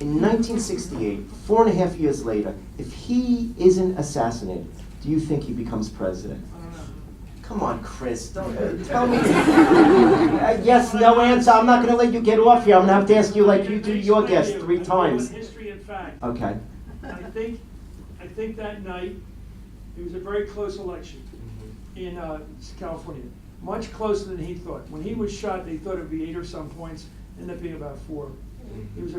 In 1968, 4.5 years later, if he isn't assassinated, do you think he becomes president? Come on, Chris, don't tell me. Yes, no answer. I'm not going to let you get off here. I'm going to have to ask you like you do your guest 3 times. History and fact. Okay. I think that night, it was a very close election in California. Much closer than he thought. When he was shot, they thought it would be 8 or some points, ended up being about 4. It was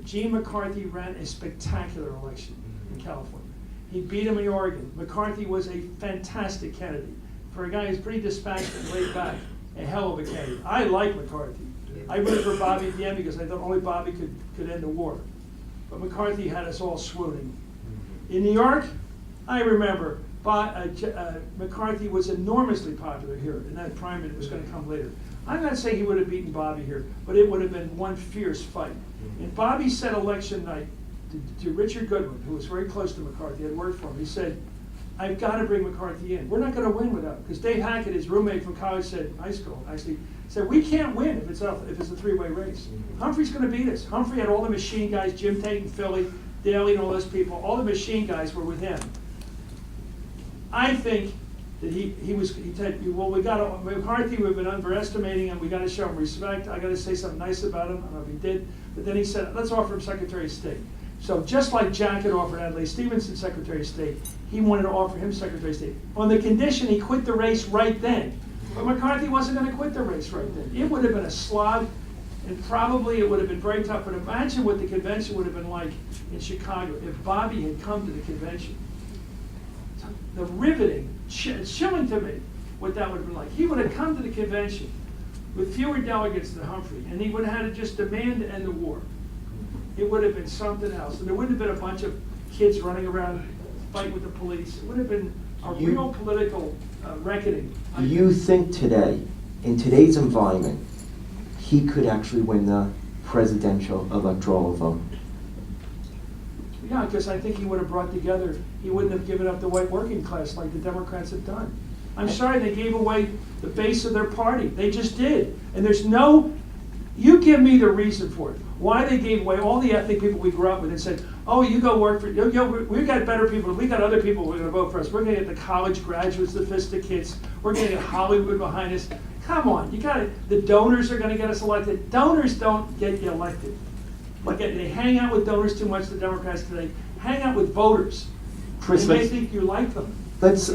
Gene McCarthy ran a spectacular election in California. He beat him in Oregon. McCarthy was a fantastic candidate. For a guy who's pretty dispassionate and laid back, a hell of a candidate. I like McCarthy. I voted for Bobby at the end because I thought only Bobby could end the war. But McCarthy had us all swooning. In New York, I remember McCarthy was enormously popular here, and that primary was going to come later. I'm not saying he would have beaten Bobby here, but it would have been one fierce fight. And Bobby said election night to Richard Goodwin, who was very close to McCarthy, had worked for him, he said, I've got to bring McCarthy in. We're not going to win without him. Because Dave Hackett, his roommate from college, high school, actually, said, we can't win if it's a 3-way race. Humphrey's going to beat us. Humphrey had all the machine guys, Jim Tate and Philly, Daley and all those people, all the machine guys were with him. I think that he said, well, McCarthy, we've been underestimating him, we got to show him respect, I got to say something nice about him, I don't know if he did, but then he said, let's offer him Secretary of State. So just like Jack had offered Adlai Stevenson Secretary of State, he wanted to offer him Secretary of State, on the condition he quit the race right then. But McCarthy wasn't going to quit the race right then. It would have been a slog, and probably it would have been very tough, but imagine what the convention would have been like in Chicago if Bobby had come to the convention. The riveting, chilling to me, what that would have been like. He would have come to the convention with fewer delegates than Humphrey, and he would have had to just demand to end the war. It would have been something else. And there wouldn't have been a bunch of kids running around fighting with the police. It would have been a real political reckoning. Do you think today, in today's environment, he could actually win the presidential electoral vote? Yeah, because I think he would have brought together, he wouldn't have given up the white working class like the Democrats have done. I'm sorry, they gave away the base of their party. They just did. And there's no, you give me the reason for it. Why they gave away all the ethnic people we grew up with and said, oh, you go work for, we got better people, we got other people who are going to vote for us. We're going to get the college graduates, the sophisticates, we're going to get Hollywood behind us. Come on, you got it. The donors are going to get us elected. Donors don't get you elected. They hang out with donors too much, the Democrats today. Hang out with voters. Chris, they may think you like them. Let's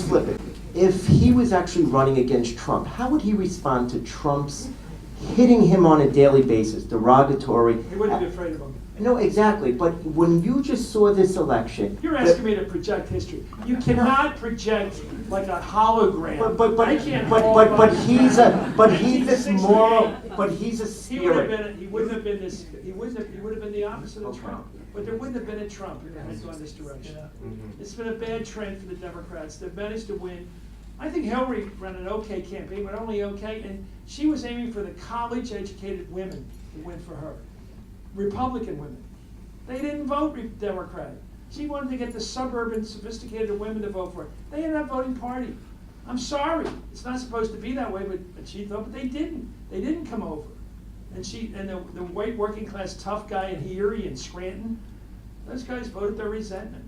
flip it. If he was actually running against Trump, how would he respond to Trump's hitting him on a daily basis, derogatory? He wouldn't be afraid of him. No, exactly. But when you just saw this election, you're asking me to project history. You cannot project like a hologram. He's this moral. But he's a spirit. He would have been the opposite of Trump. But there wouldn't have been a Trump if it had gone this direction. It's been a bad trend for the Democrats. They've managed to win. I think Hillary ran an okay campaign, but only okay, and she was aiming for the college-educated women to win for her. Republican women. They didn't vote Democratic. She wanted to get the suburban, sophisticated women to vote for her. They ended up voting party. I'm sorry. It's not supposed to be that way, but she thought, but they didn't. They didn't come over. And the white working class tough guy in Erie and Scranton, those guys voted their resentment.